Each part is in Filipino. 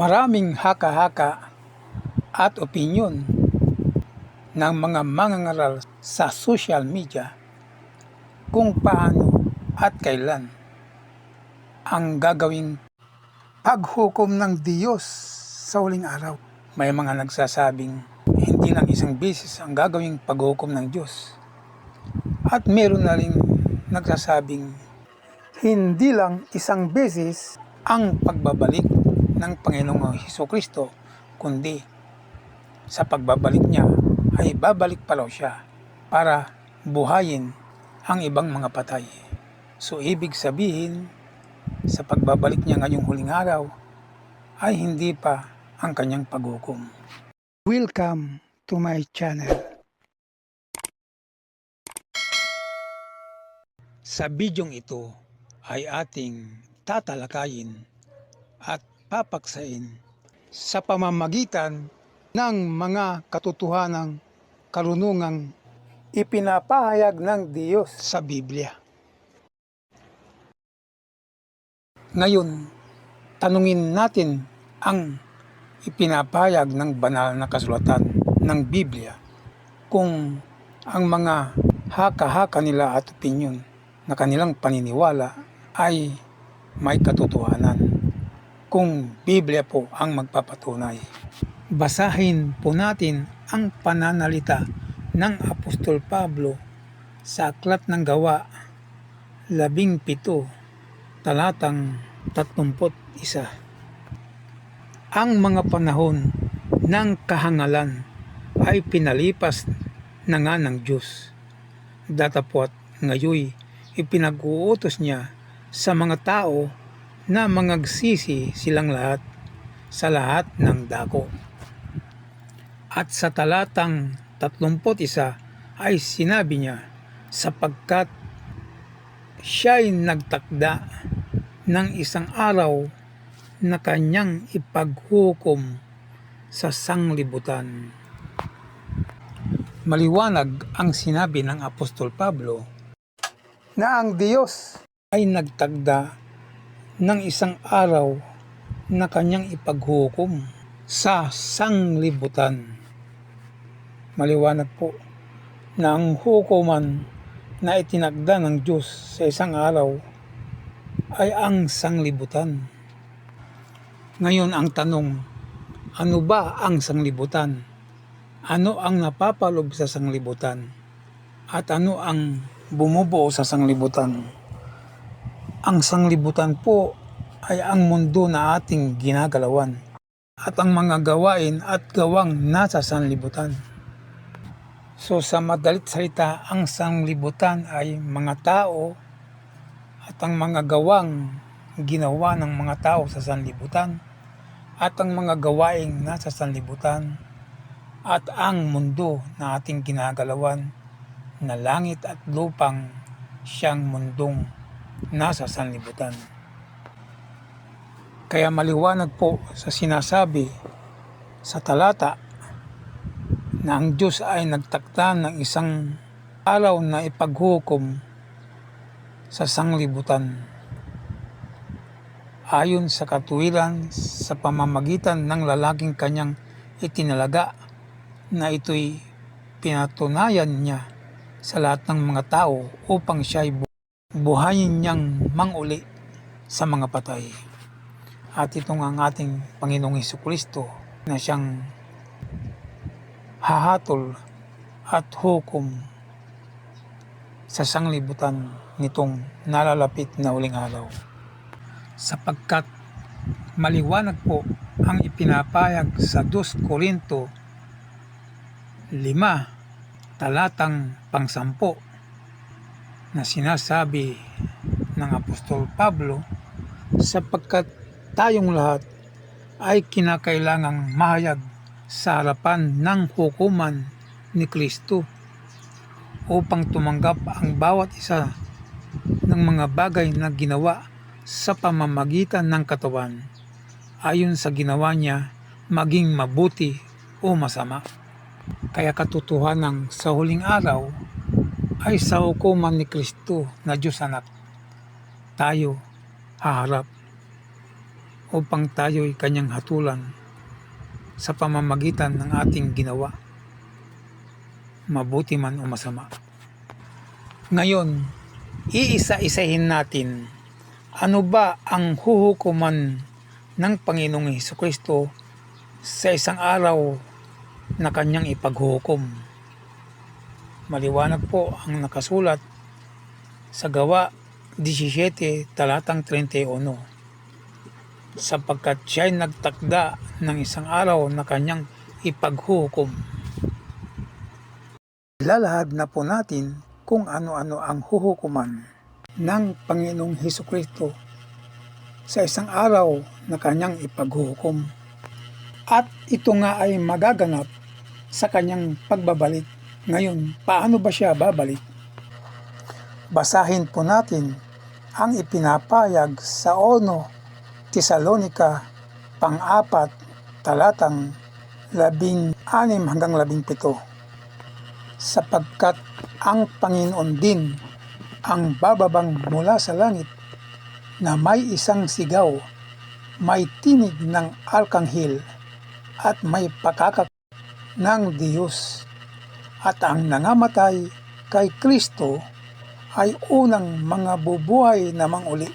Maraming haka-haka at opinyon ng mga mangangaral sa social media kung paano at kailan ang gagawing paghukom ng Diyos sa huling araw. May mga nagsasabing hindi lang isang beses ang gagawing paghukom ng Diyos. At meron na rin nagsasabing hindi lang isang beses ang pagbabalik ng Panginoong Hesukristo, kundi sa pagbabalik niya ay babalik pa raw siya para buhayin ang ibang mga patay. So ibig sabihin, sa pagbabalik niya ngayong huling araw ay hindi pa ang kanyang paghukom. Welcome to my channel. Sa bidyong ito ay ating tatalakayin at papaksain sa pamamagitan ng mga katotohanang karunungang ipinapahayag ng Diyos sa Biblia. Ngayon, tanungin natin ang ipinapahayag ng banal na kasulatan ng Biblia kung ang mga haka-haka nila at opinyon na kanilang paniniwala ay may katotohanan. Kung Biblia po ang magpapatunay. Basahin po natin ang pananalita ng Apostol Pablo sa Aklat ng Gawa 17, talatang 31. Ang mga panahon ng kahangalan ay pinalipas na nga ng Diyos. Datapwat ngayoy ipinag-uutos niya sa mga tao na mangagsisi silang lahat sa lahat ng dako. At sa talatang 31 ay sinabi niya, sapagkat siya'y nagtakda ng isang araw na kanyang ipaghukom sa sanglibutan. Maliwanag ang sinabi ng Apostol Pablo na ang Diyos ay nagtakda ng isang araw na kanyang ipaghukom sa sanglibutan. Maliwanag po na ang hukuman na itinakda ng Diyos sa isang araw ay ang sanglibutan. Ngayon ang tanong, ano ba ang sanglibutan? Ano ang napapaloob sa sanglibutan? At ano ang bumubuo sa sanglibutan? Ang sanglibutan po ay ang mundo na ating ginagalawan at ang mga gawain at gawang nasa sanlibutan. So sa madalit salita, ang sanglibutan ay mga tao at ang mga gawang ginawa ng mga tao sa sanlibutan at ang mga gawaing nasa sanlibutan at ang mundo na ating ginagalawan na langit at lupang siyang mundong nasa sanlibutan. Kaya maliwanag po sa sinasabi sa talata na ang Diyos ay nagtakda ng isang araw na ipaghukom sa sanglibutan ayon sa katuwiran sa pamamagitan ng lalaking kanyang itinalaga na ito'y pinatunayan niya sa lahat ng mga tao upang siya'y buhayin niyang manguli sa mga patay. At ito nga ang ating Panginoong Hesukristo na siyang hahatol at hukom sa sanglibutan nitong nalalapit na huling araw. Sapagkat maliwanag po ang ipinapayag sa 2 Korinto 5, talatang 10 na sinasabi ng Apostol Pablo, sapagkat tayong lahat ay kinakailangang mahayag sa harapan ng hukuman ni Kristo upang tumanggap ang bawat isa ng mga bagay na ginawa sa pamamagitan ng katawan ayon sa ginawa niya, maging mabuti o masama. Kaya katotohanan sa huling araw ay sa hukuman ni Kristo na Diyos Anak tayo haharap upang tayo'y kanyang hatulan sa pamamagitan ng ating ginawa, mabuti man o masama. Ngayon, iisa-isahin natin ano ba ang huhukuman ng Panginoong Hesukristo sa isang araw na kanyang ipaghuhukom. Maliwanag po ang nakasulat sa Gawa 17 talatang 31, sapagkat siya'y nagtakda ng isang araw na kanyang ipaghuhukom. Ilalahad na po natin kung ano-ano ang huhukuman ng Panginoong Hesukristo sa isang araw na kanyang ipaghuhukom. At ito nga ay magaganap sa kanyang pagbabalik. Ngayon, paano ba siya babalik? Basahin po natin ang ipinapayag sa 1 Tesalonica pang-4 talatang 16 hanggang 17. Sapagkat ang Panginoon din ang bababang mula sa langit na may isang sigaw, may tinig ng arkanghel at may pakakak ng Diyos, at ang nangamatay kay Kristo ay unang mga bubuhay na manguli.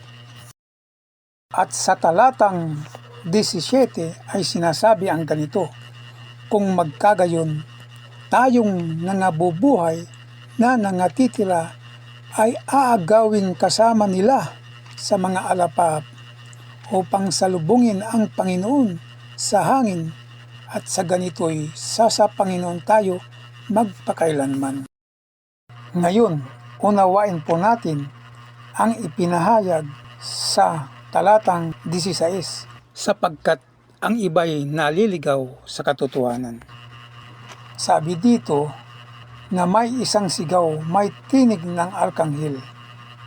At sa talatang 17 ay sinasabi ang ganito, kung magkagayon, tayong nangabubuhay na nangatitira ay aagawin kasama nila sa mga alapap upang salubungin ang Panginoon sa hangin, at sa ganito'y sa Panginoon tayo magpakailanman. Ngayon, unawain po natin ang ipinahayag sa talatang 16, sapagkat ang iba'y naliligaw sa katotohanan. Sabi dito na may isang sigaw, may tinig ng arkanghel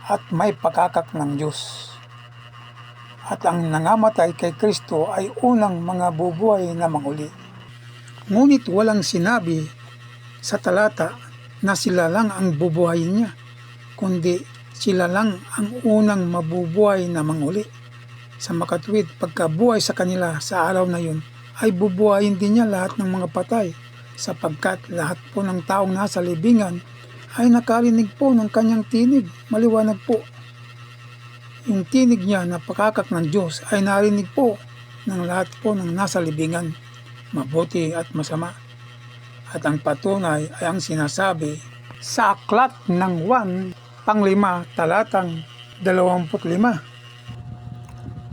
at may pakakak ng Diyos. At ang nangamatay kay Kristo ay unang mga bubuhay na manguli. Ngunit walang sinabi sa talata na sila lang ang bubuhayin niya, kundi sila lang ang unang mabubuhay na manguli. Sa makatuwid, pagkabuhay sa kanila sa araw na yun, ay bubuhayin din niya lahat ng mga patay, sapagkat lahat po ng taong nasa libingan ay nakarinig po ng kanyang tinig. Maliwanag po. Yung tinig niya na pakakak ng Diyos ay narinig po ng lahat po ng nasa libingan, mabuti at masama. At ang patunay ay ang sinasabi sa aklat ng 1 pang-5 talatang 25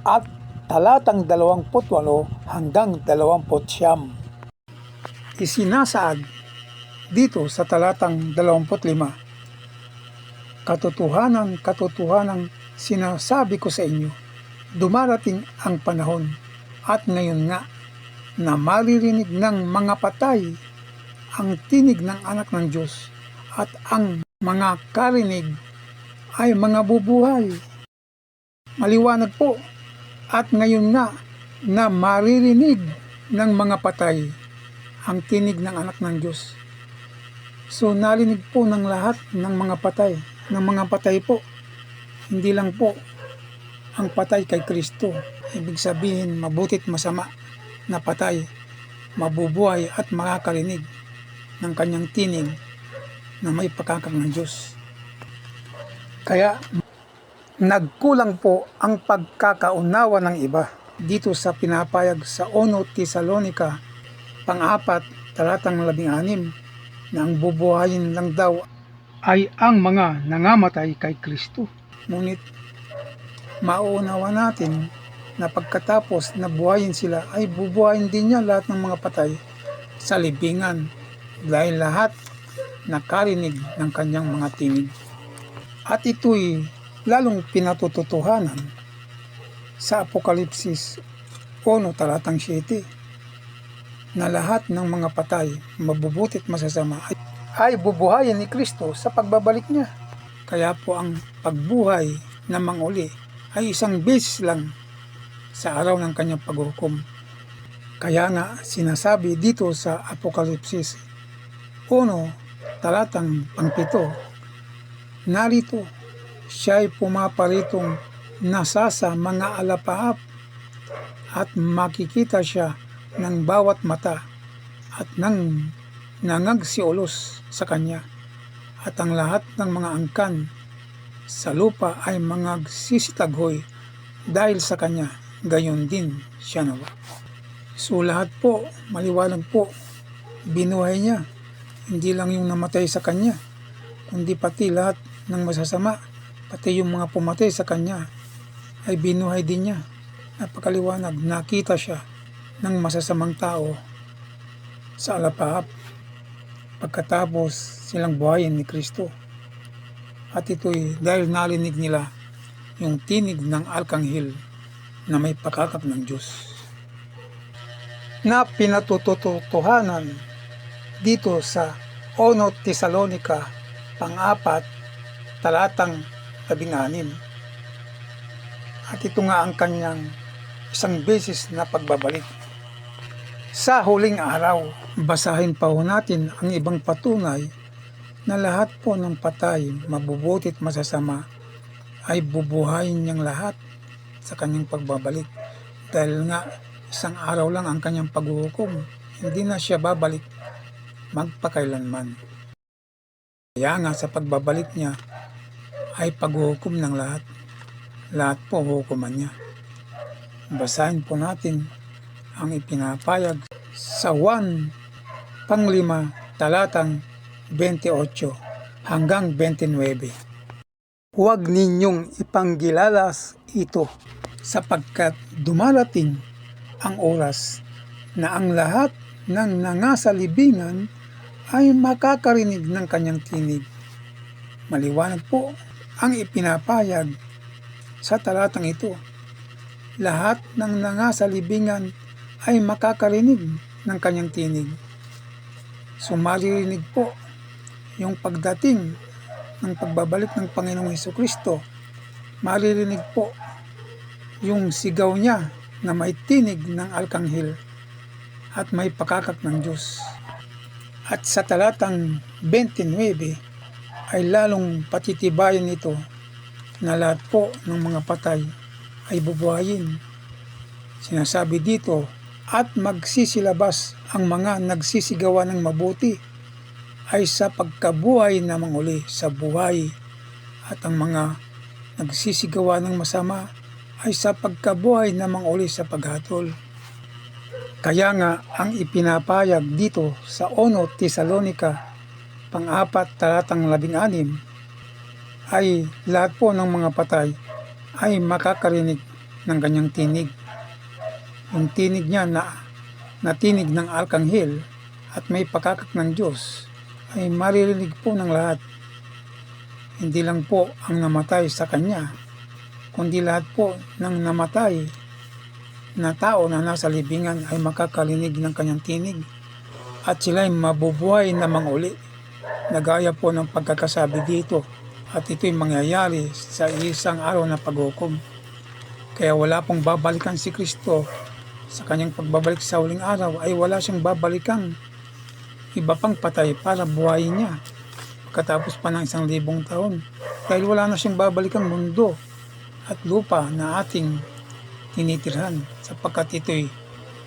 at talatang 28 hanggang 29. Isinasaad dito sa talatang 25, katotohanan sinasabi ko sa inyo, dumarating ang panahon, at ngayon nga, na maririnig ng mga patay ang tinig ng anak ng Diyos, at ang mga karinig ay mga bubuhay. Maliwanag po, at ngayon nga, na maririnig ng mga patay ang tinig ng anak ng Diyos. So narinig po ng lahat ng mga patay, po. Hindi lang po ang patay kay Kristo. Ibig sabihin, mabutit masama na patay, mabubuhay at makakarinig ng kanyang tinig na may pakakak ng Diyos. Kaya nagkulang po ang pagkakaunawa ng iba dito sa pinapayag sa 1 Tesalonica pang-4 talatang 16 na ang bubuhayin lang daw ay ang mga nangamatay kay Kristo. Ngunit mauunawa natin na pagkatapos na buhayin sila ay bubuhayin din niya lahat ng mga patay sa libingan, dahil lahat nakarinig ng kanyang mga tinig. At ito'y lalong pinatututuhanan sa Apokalipsis 1 talatang 7 na lahat ng mga patay, mabubuti at masasama ay bubuhayin ni Kristo sa pagbabalik niya. Kaya po ang pagbuhay na manguli ay isang beses lang sa araw ng kanyang paghukom. Kaya nga sinasabi dito sa Apokalipsis 1 talatang 7, narito siya'y pumaparitong nasa sa mga alapaap at makikita siya ng bawat mata at nang nangagsiulos sa kanya, at ang lahat ng mga angkan sa lupa ay magsisitaghoy dahil sa kanya, gayon din siya nawa. So lahat po, maliwanag po, binuhay niya. Hindi lang yung namatay sa kanya, kundi pati lahat ng masasama, pati yung mga pumatay sa kanya ay binuhay din niya. Napakaliwanag, nakita siya ng masasamang tao sa alapaap pagkatapos silang buhayin ni Kristo. At ito'y dahil narinig nila yung tinig ng arkanghel na may pakakap ng Diyos, na pinatututuhanan dito sa 1 Tesalonica 4, talatang 16. At ito nga ang kanyang isang beses na pagbabalik. Sa huling araw, basahin pa ho natin ang ibang patunay na lahat po ng patay, mabubuti at masasama, ay bubuhayin niyang lahat sa kanyang pagbabalik. Dahil nga, isang araw lang ang kanyang paghuhukom. Hindi na siya babalik magpakailanman. Kaya nga sa pagbabalik niya ay paghuhukom ng lahat. Lahat po hukuman niya. Basahin po natin ang ipinapayag sa 1:5 talatang 28 hanggang 29. Huwag ninyong ipanggilalas ito, sapagkat dumarating ang oras na ang lahat ng nangasalibingan ay makakarinig ng kanyang tinig. Maliwanag po ang ipinapayag sa talatang ito. Lahat ng nangasalibingan ay makakarinig ng kanyang tinig. So maririnig po yung pagdating ng pagbabalik ng Panginoong Hesukristo. Maririnig po yung sigaw niya na may tinig ng arkanghel at may pakakak ng Diyos. At sa talatang 29 ay lalong patitibayan ito na lahat po ng mga patay ay bubuhayin. Sinasabi dito, at magsisilabas ang mga nagsisigawa ng mabuti ay sa pagkabuhay na manguli sa buhay, at ang mga nagsisigawa ng masama ay sa pagkabuhay na manguli sa paghatol. Kaya nga ang ipinapayag dito sa 1 Tesalonica 4 talatang 16 ay lahat po ng mga patay ay makakarinig ng kanyang tinig. Yung tinig niya na tinig ng arkanghel at may pakakak ng Diyos ay maririnig po ng lahat. Hindi lang po ang namatay sa kanya, kundi lahat po ng namatay na tao na nasa libingan ay makakarinig ng kanyang tinig, at sila ay mabubuhay na manguli, na gaya po ng pagkakasabi dito, at ito'y mangyayari sa isang araw na paghukom. Kaya wala pong babalikan si Kristo sa kanyang pagbabalik sa huling araw, ay wala siyang babalikan iba pang patay para buhayin niya pagkatapos pa ng 1,000 taon, dahil wala na siyang babalikan mundo at lupa na ating tinitirhan, sapagkat ito'y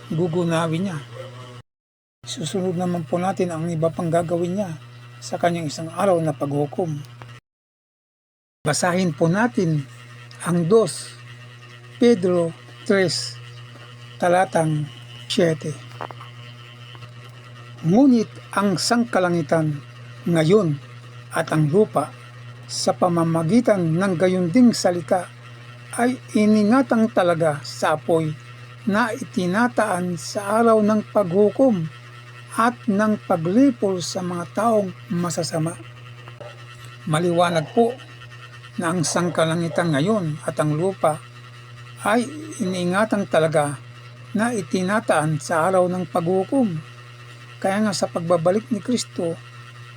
gugunawin niya. Susunod naman po natin ang iba pang gagawin niya sa kanyang isang araw na paghukom. Basahin po natin ang 2 Pedro 3 talatang 7. Ngunit ang sangkalangitan ngayon at ang lupa sa pamamagitan ng gayon ding salita ay iningatang talaga sa apoy na itinataan sa araw ng paghukom at ng paglipol sa mga taong masasama. Maliwanag po na ang sangkalangitan ngayon at ang lupa ay iniingatang talaga na itinataan sa araw ng paghukom. Kaya nga sa pagbabalik ni Kristo,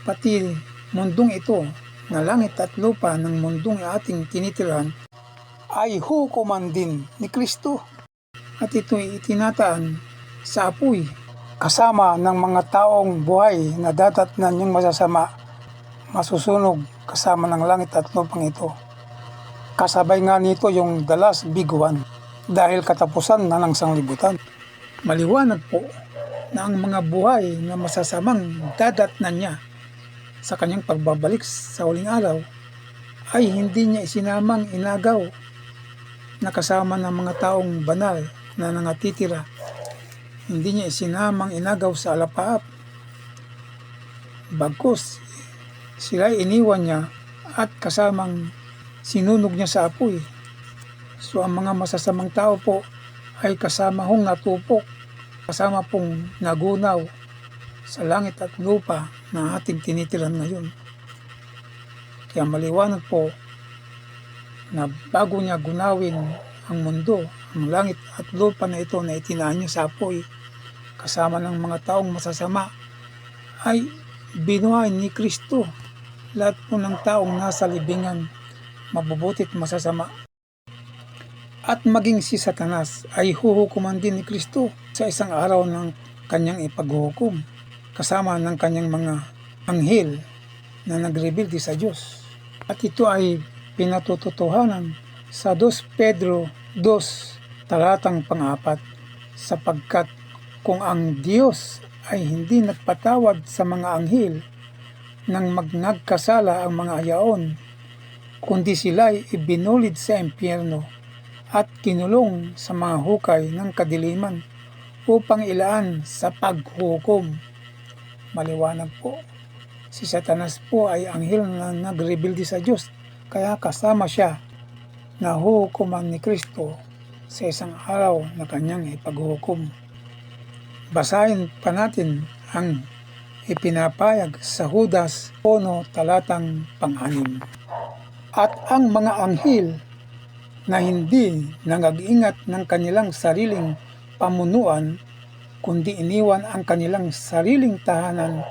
pati mundong ito na langit at lupa ng mundong ating tinitirhan ay hukuman din ni Kristo. At ito'y itinataan sa apoy kasama ng mga taong buhay na dadatnan niyang masasama, masusunog kasama ng langit at lupang ito. Kasabay nga nito yung the last big one, dahil katapusan na ng sanglibutan. Maliwanag po na ang mga buhay na masasamang dadatnan niya sa kanyang pagbabalik sa huling araw ay hindi niya isinamang inagaw na kasama ng mga taong banal na nangatitira. Hindi niya isinamang inagaw sa alapaap. Bagkus, sila iniwan niya at kasamang sinunog niya sa apoy. So ang mga masasamang tao po ay kasama hong natupok, kasama pong nagunaw sa langit at lupa na ating tinitiran ngayon. Kaya maliwanag po na bago niya gunawin ang mundo, ang langit at lupa na ito na itinaan niya sa apoy, kasama ng mga taong masasama, ay binuhay ni Kristo lahat po ng taong nasa libingan, mabubutit masasama. At maging si Satanas ay huhukuman din ni Kristo sa isang araw ng kanyang ipaghuhukom, kasama ng kanyang mga anghel na nagrebelde sa Diyos. At ito ay pinatututuhanan sa 2 Pedro 2 talatang 4, sapagkat kung ang Diyos ay hindi nagpatawad sa mga anghel nang nagkasala ang mga ayaon, kundi sila ay ibinulid sa impyerno at kinulong sa mga hukay ng kadiliman upang ilaan sa paghukom. Maliwanag po, si Satanas po ay anghel na nagrebelde sa Diyos, kaya kasama siya na hukuman ni Kristo sa isang araw na kanyang ipaghukom. Basahin pa natin ang ipinapayag sa Judas 1 talatang 6. At ang mga anghel na hindi nangag-ingat ng kanilang sariling pamunuan, kundi iniwan ang kanilang sariling tahanan,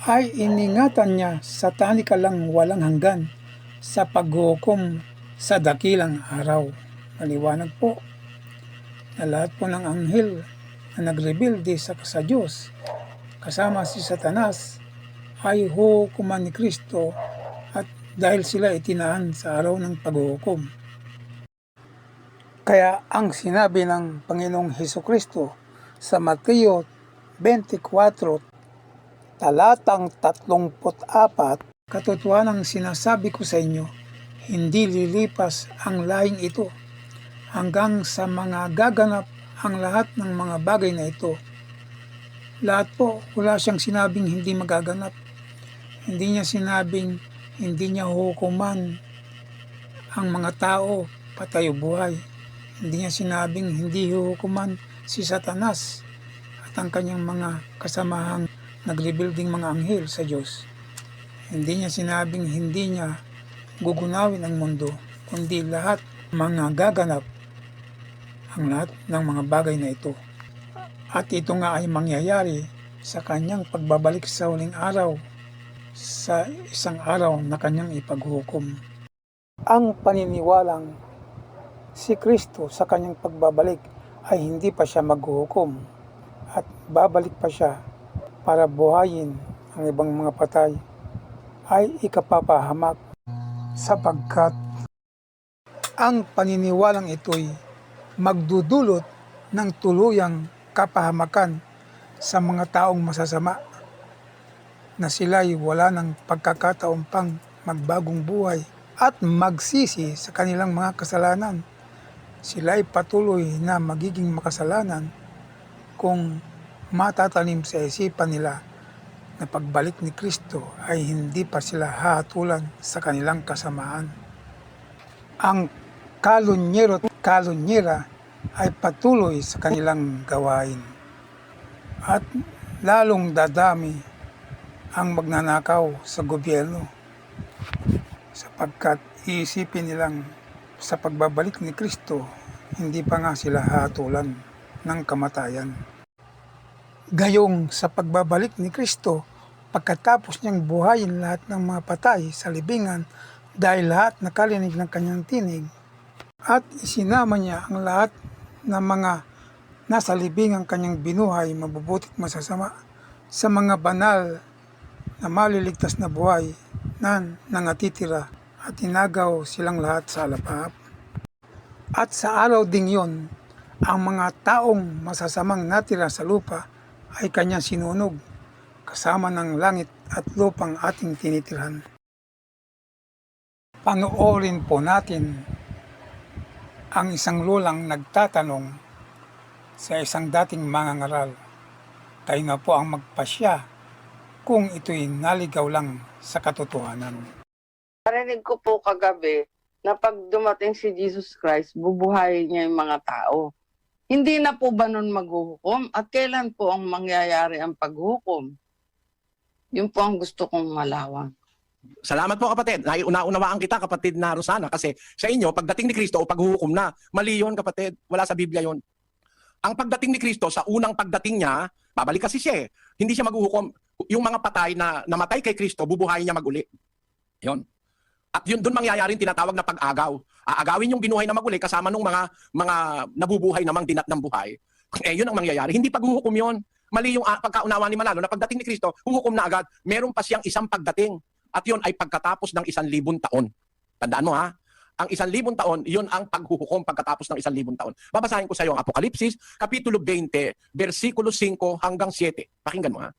ay iningatan niya sa tanikalang walang hanggan sa paghukom sa dakilang araw. Maliwanag po na lahat po ng anghel na nagrebelde sa Diyos, kasama si Satanas, ay hukuman ni Kristo at dahil sila itinaan sa araw ng paghuhukom. Kaya ang sinabi ng Panginoong Hesukristo sa Mateo 24 talatang 34, katotohanang sinasabi ko sa inyo, hindi lilipas ang lahing ito hanggang sa mga gaganap ang lahat ng mga bagay na ito. Lahat po, wala siyang sinabing hindi magaganap. Hindi niya sinabing hindi niya hukuman ang mga tao patay o buhay. Hindi niya sinabing hindi hukuman si Satanas at ang kanyang mga kasamahang nagrebuilding mga anghel sa Diyos. Hindi niya sinabing hindi niya gugunawin ang mundo, kundi lahat mga gaganap ang lahat ng mga bagay na ito. At ito nga ay mangyayari sa kanyang pagbabalik sa huling araw, sa isang araw na kanyang ipaghukom. Ang paniniwalang si Kristo sa kanyang pagbabalik ay hindi pa siya maghuhukom at babalik pa siya para buhayin ang ibang mga patay ay ikapapahamak, sapagkat ang paniniwalang ito'y magdudulot ng tuluyang kapahamakan sa mga taong masasama na sila'y wala ng pagkakataon pang magbagong buhay at magsisi sa kanilang mga kasalanan. Sila'y patuloy na magiging makasalanan kung matatanim sa isipan nila na pagbalik ni Kristo ay hindi pa sila hahatulan sa kanilang kasamaan. Ang kalunyero at kalunyera ay patuloy sa kanilang gawain at lalong dadami ang magnanakaw sa gobyerno, sapagkat iisipin nilang sa pagbabalik ni Kristo hindi pa nga sila hatulan ng kamatayan. Gayong sa pagbabalik ni Kristo, pagkatapos niyang buhayin lahat ng mga patay sa libingan dahil lahat nakarinig ng kanyang tinig, at isinama niya ang lahat ng mga nasa libingang kanyang binuhay, mabubutit masasama, sa mga banal na maliligtas na buhay na nangatitira at inagaw silang lahat sa alapaap. At sa araw ding yon, ang mga taong masasamang natira sa lupa ay kanyang sinunog, kasama ng langit at lupang ating tinitirhan. Panoorin po natin ang isang lolang nagtatanong sa isang dating mangangaral. Tayo na po ang magpasya kung ito'y naligaw lang sa katotohanan. Narinig ko po kagabi na pag dumating si Jesus Christ, bubuhayin niya yung mga tao. Hindi na po ba nun maghuhukom? At kailan po ang mangyayari ang paghukom? Yun po ang gusto kong malawan. Salamat po kapatid. Naunawaan kita kapatid na Rosana kasi sa inyo, pagdating ni Kristo o paghuhukom na, mali yun kapatid. Wala sa Biblia yun. Ang pagdating ni Kristo, sa unang pagdating niya, babalik kasi siya eh. Hindi siya maghuhukom. Yung mga patay na namatay kay Kristo, bubuhayin niya maguli. Yun. At yun doon mangyayari tinatawag na pag-agaw. Aagawin yung binuhay na maguli kasama nung mga nabubuhay namang dinat ng buhay. Eh yun ang mangyayari. Hindi paghuhukom yun. Mali yung pagkaunawa ni Manalo na pagdating ni Kristo, huhukom na agad. Meron pa siyang isang pagdating. At yun ay pagkatapos ng 1,000 taon. Tandaan mo ha. Ang 1,000 taon, yun ang paghuhukom pagkatapos ng 1,000 taon. Babasahin ko sa iyo ang Apokalipsis, Kapitulo 20, versikulo 5 hanggang 7. Pakinggan mo ha.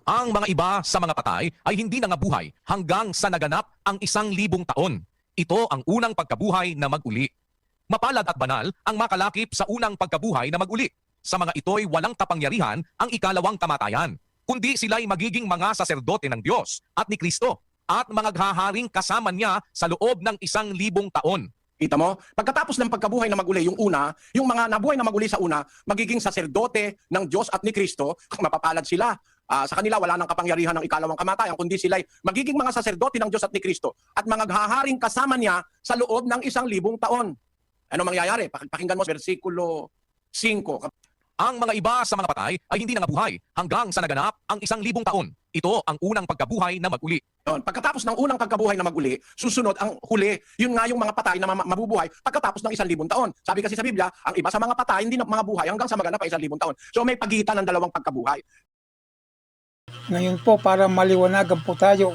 Ang mga iba sa mga patay ay hindi nangabuhay hanggang sa naganap ang 1,000 taon. Ito ang unang pagkabuhay na maguli. Mapalad at banal ang makalakip sa unang pagkabuhay na maguli. Sa mga ito'y walang kapangyarihan ang ikalawang kamatayan, kundi sila'y magiging mga saserdote ng Diyos at ni Kristo at maghaharing kasama niya sa loob ng 1,000 taon. Kita mo? Pagkatapos ng pagkabuhay na maguli, yung una, yung mga nabuhay na maguli sa una, magiging saserdote ng Diyos at ni Kristo, mapapalad sila. Sa kanila wala nang kapangyarihan ng ikalawang kamatayan, kundi sila'y magiging mga saserdote ng Diyos at ni Kristo at maghaharing kasama niya sa loob ng 1,000 taon. Ano mangyayari? Pakinggan mo versikulo 5. Ang mga iba sa mga patay ay hindi nangabuhay hanggang sa naganap ang 1,000 taon. Ito ang unang pagkabuhay na maguli. Pagkatapos ng unang pagkabuhay na maguli, susunod ang huli. Yun nga yung mga patay na mabubuhay pagkatapos ng 1,000 taon. Sabi kasi sa Biblia, ang iba sa mga patay hindi na mga buhay hanggang sa maganap ang 1,000 taon. So may pagitan ng dalawang pagkabuhay. Ngayon po, para maliwanagan po tayo,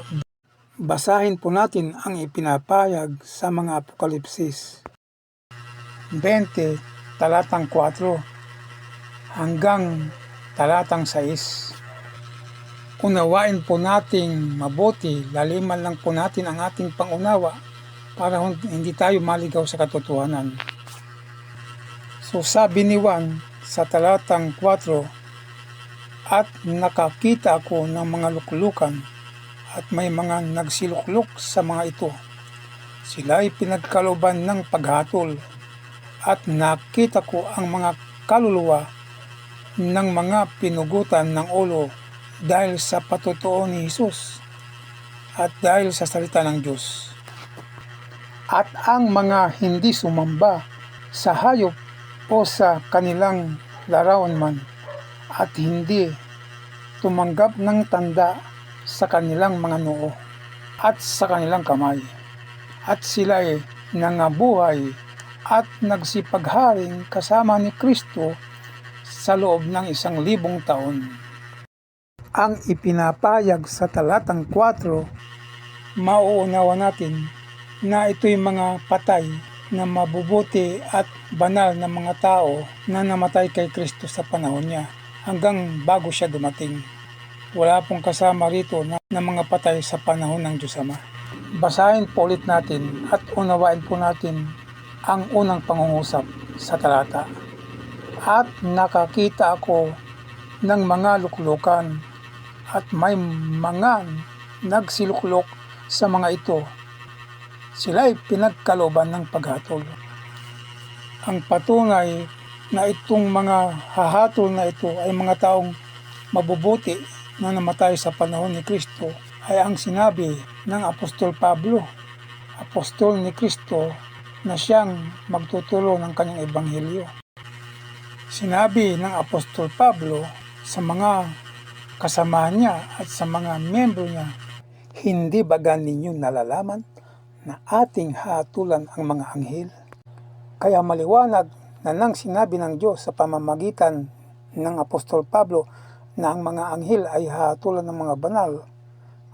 basahin po natin ang ipinapayag sa mga Apokalipsis 20, talatang 4 hanggang talatang 6. Unawain po nating mabuti, laliman lang po natin ang ating pangunawa para hindi tayo maligaw sa katotohanan. So sabi ni Juan sa talatang 4, at nakakita ako ng mga luklukan at may mga nagsilukluk sa mga ito. Sila ay pinagkalooban ng paghatol at nakita ko ang mga kaluluwa ng mga pinugutan ng ulo dahil sa patotoo ni Jesus at dahil sa salita ng Diyos. At ang mga hindi sumamba sa hayop o sa kanilang larawan man at hindi tumanggap ng tanda sa kanilang mga noo at sa kanilang kamay. At sila ay nangabuhay at nagsipagharing kasama ni Kristo sa loob ng 1,000 taon. Ang ipinapayag sa talatang 4, mauunawa natin na ito'y mga patay na mabubuti at banal na mga tao na namatay kay Kristo sa panahon niya hanggang bago siya dumating. Wala pong kasama rito na mga patay sa panahon ng Diyos Ama. Basahin po ulit natin at unawain po natin ang unang pangungusap sa talata. At nakakita ako ng mga luklukan at may mga nagsiluklok sa mga ito. Sila ay pinagkalooban ng paghatol. Ang patunay na itong mga hahatol na ito ay mga taong mabubuti na namatay sa panahon ni Kristo ay ang sinabi ng Apostol Pablo, apostol ni Kristo na siyang magtuturo ng kanyang ebanghelyo. Sinabi ng Apostol Pablo sa mga kasama niya at sa mga miyembro niya, hindi ba ninyo nalalaman na ating hatulan ang mga anghel? Kaya maliwanag na nang sinabi ng Diyos sa pamamagitan ng Apostol Pablo na ang mga anghel ay hatulan ng mga banal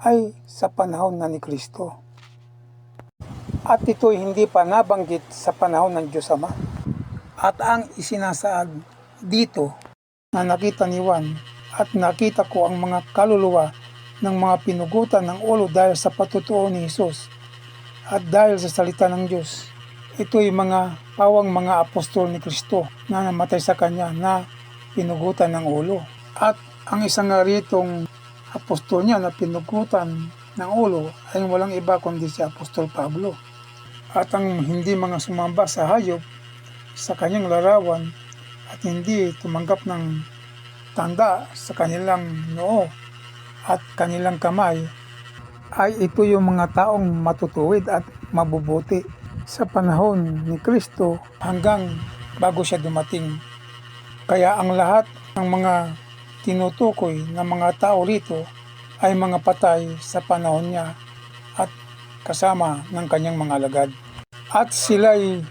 ay sa panahon na ni Kristo. at ito'y hindi pa nabanggit sa panahon ng Diyos Ama. At ang isinasaad dito na nakita ni Juan at nakita ko ang mga kaluluwa ng mga pinugutan ng ulo dahil sa patutuo ni Jesus at dahil sa salita ng Diyos. Ito'y mga pawang mga apostol ni Kristo na namatay sa Kanya na pinugutan ng ulo. At ang isang nga ritong apostol niya na pinugutan ng ulo ay walang iba kundi si Apostol Pablo. At ang hindi mga sumamba sa hayop sa kanyang larawan at hindi tumanggap ng tanda sa kanilang noo at kanilang kamay ay ito yung mga taong matutuwid at mabubuti sa panahon ni Kristo hanggang bago siya dumating. Kaya ang lahat ng mga tinutukoy ng mga tao rito ay mga patay sa panahon niya at kasama ng kanyang mga alagad. At sila'y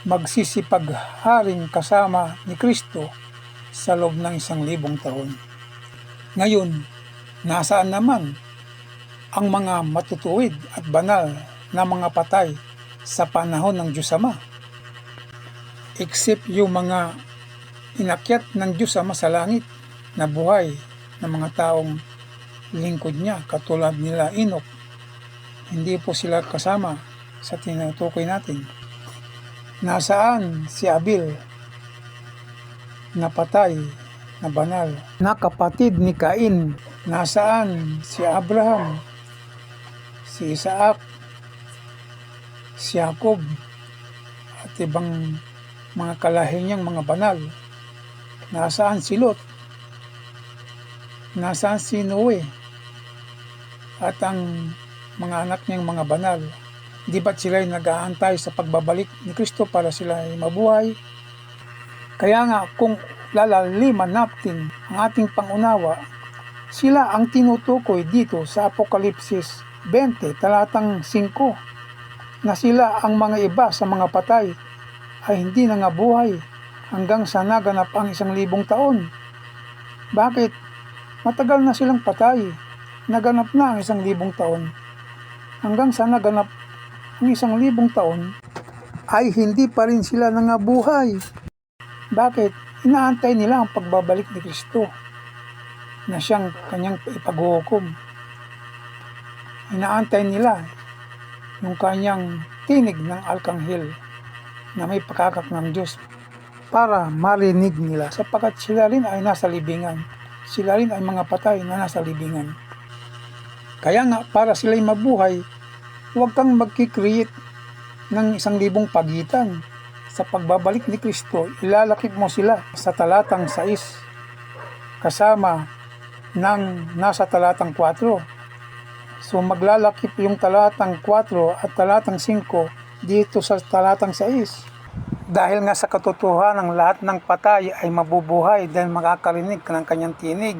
magsisipagharing kasama ni Kristo sa loob ng 1,000 taon. Ngayon, nasaan naman ang mga matutuwid at banal na mga patay sa panahon ng Diyos Ama? Except yung mga inakyat ng Diyos Ama sa langit na buhay ng mga taong lingkod niya katulad nila Enoch. Hindi po sila kasama sa tinutukoy natin. Nasaan si Abel na patay na banal na kapatid ni Cain? Nasaan si Abraham, si Isaac, si Jacob at ibang mga kalahi niyang mga banal? Nasaan si Lot? Nasaan si Noe at ang mga anak niyang mga banal? Di ba't sila'y nag-aantay sa pagbabalik ni Kristo para sila ay mabuhay? Kaya nga kung lalaliman natin ang ating pangunawa, sila ang tinutukoy dito sa Apokalipsis 20 talatang 5 na sila ang mga iba sa mga patay ay hindi nangabuhay hanggang sa naganap ang 1,000 taon. Bakit? Matagal na silang patay. Naganap na ang 1,000 taon. Hanggang sa naganap ang 1,000 taon ay hindi pa rin sila nangabuhay. Bakit? Inaantay nila ang pagbabalik ni Kristo na siyang kanyang ipaghuhukom. Inaantay nila yung kanyang tinig ng alkanghel na may pakakak ng Diyos para marinig nila sapagkat sila rin ay nasa libingan. Sila rin ay mga patay na nasa libingan. Kaya nga para sila'y mabuhay, huwag kang magkikreate ng 1,000 pagitan. Sa pagbabalik ni Kristo, ilalakip mo sila sa talatang 6 kasama ng nasa talatang 4. So maglalakip yung talatang 4 at talatang 5 dito sa talatang 6. Dahil nga sa katotohanan, lahat ng patay ay mabubuhay dahil makakarinig ng kanyang tinig.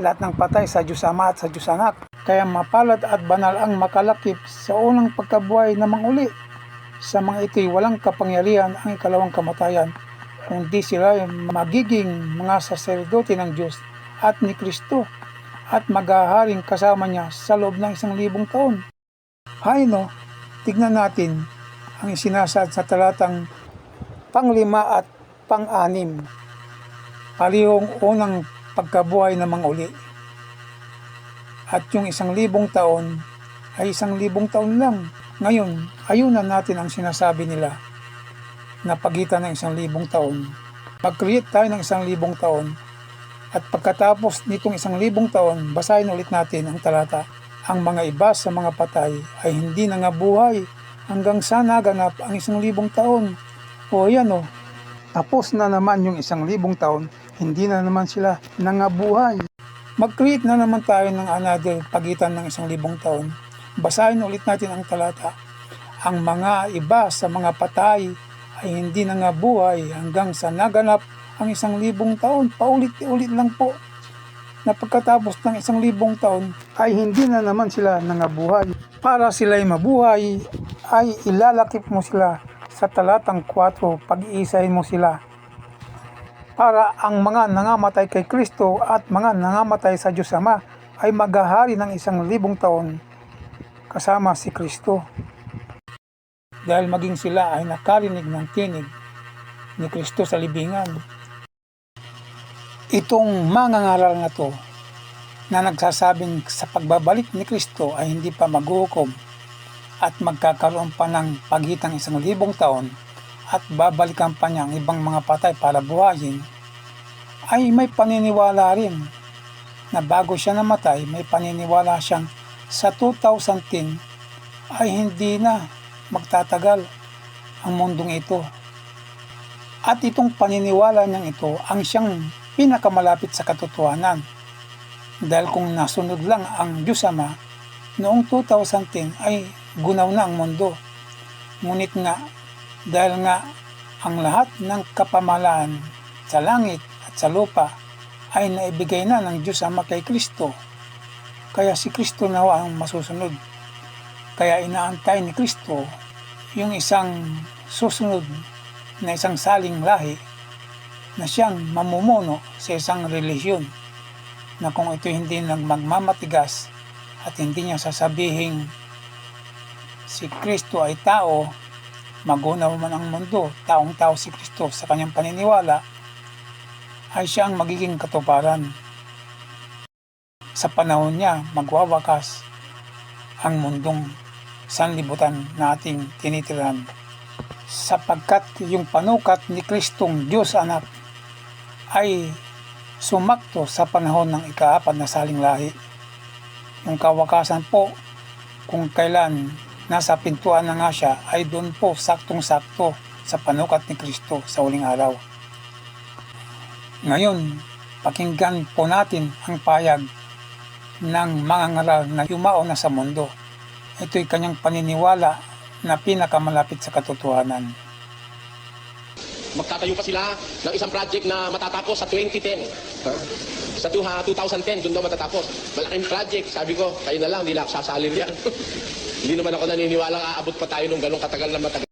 Lahat ng patay sa Diyos Ama at sa Diyos Anak. Kaya mapalad at banal ang makalakip sa unang pagkabuhay na manguli. Sa mga ito'y walang kapangyarihan ang ikalawang kamatayan, kundi sila ay magiging mga saserdote ng Diyos at ni Kristo at maghaharing kasama niya sa loob ng 1,000 taon. Hay no, tignan natin ang isinasad sa talatang pang-5 at pang-6. Parehong unang pagkabuhay na manguli. At yung 1,000 taon ay 1,000 taon lang. Ngayon, ayunan natin ang sinasabi nila na pagitan ng 1,000 taon. Pag-create tayo ng 1,000 taon at pagkatapos nitong 1,000 taon, basahin ulit natin ang talata. Ang mga iba sa mga patay ay hindi nangabuhay hanggang sa naganap ang 1,000 taon. O yan o, tapos na naman yung 1,000 taon, hindi na naman sila nangabuhay. Mag-create na naman tayo ng another pagitan ng 1,000 taon. Basahin ulit natin ang talata. Ang mga iba sa mga patay ay hindi nangabuhay hanggang sa naganap ang 1,000 taon. Paulit-ulit lang po na pagkatapos ng 1,000 taon ay hindi na naman sila nangabuhay. Para sila'y mabuhay ay ilalakip mo sila sa talatang 4, pag-iisahin mo sila. Para ang mga nangamatay kay Kristo at mga nangamatay sa Diyos Ama ay maghahari ng 1,000 taon kasama si Kristo. dahil maging sila ay nakarinig ng tinig ni Kristo sa libingan. Itong mangangaral na to na nagsasabing sa pagbabalik ni Kristo ay hindi pa maghuhukom at magkakaroon pa ng pagitan 1,000 taon at babalikan pa niya ang ibang mga patay para buhayin, ay may paniniwala rin na bago siya namatay, may paniniwala siyang sa 2010 ay hindi na magtatagal ang mundong ito. At itong paniniwala niyang ito ang siyang pinakamalapit sa katotohanan. Dahil kung nasunod lang ang Diyos Ama, noong 2010 ay gunaw na ang mundo. Ngunit nga, dahil nga ang lahat ng kapamahalaan sa langit at sa lupa ay naibigay na ng Diyos Ama kay Kristo, kaya si Kristo na ang masusunod. Kaya inaantay ni Kristo yung isang susunod na isang saling lahi na siyang mamumuno sa isang relihiyon na kung ito hindi magmamatigas at hindi niya sasabihing si Kristo ay tao, magunaw man ang mundo, taong-tao si Kristo sa kanyang paniniwala, ay siya ang magiging katuparan. Sa panahon niya, magwawakas ang mundong sanlibutan na ating tinitirahan. Sapagkat yung panukat ni Kristong Diyos Anak ay sumakto sa panahon ng ika-4 na saling lahi. Yung kawakasan po, kung kailan nasa pintuan na nga siya, ay doon po saktong-sakto sa panukat ni Kristo sa huling araw. Ngayon, pakinggan po natin ang payag ng mga ngaral na yumao na sa mundo. Ito'y kanyang paniniwala na pinakamalapit sa katotohanan. Magtatayo pa sila ng isang project na matatapos sa 2010. Sa 2010, doon daw matatapos. Malaking project. Sabi ko, kayo na lang, hindi na ako sasali riyan. Hindi naman ako naniniwala aabot pa tayo nung ganong katagal na matagal.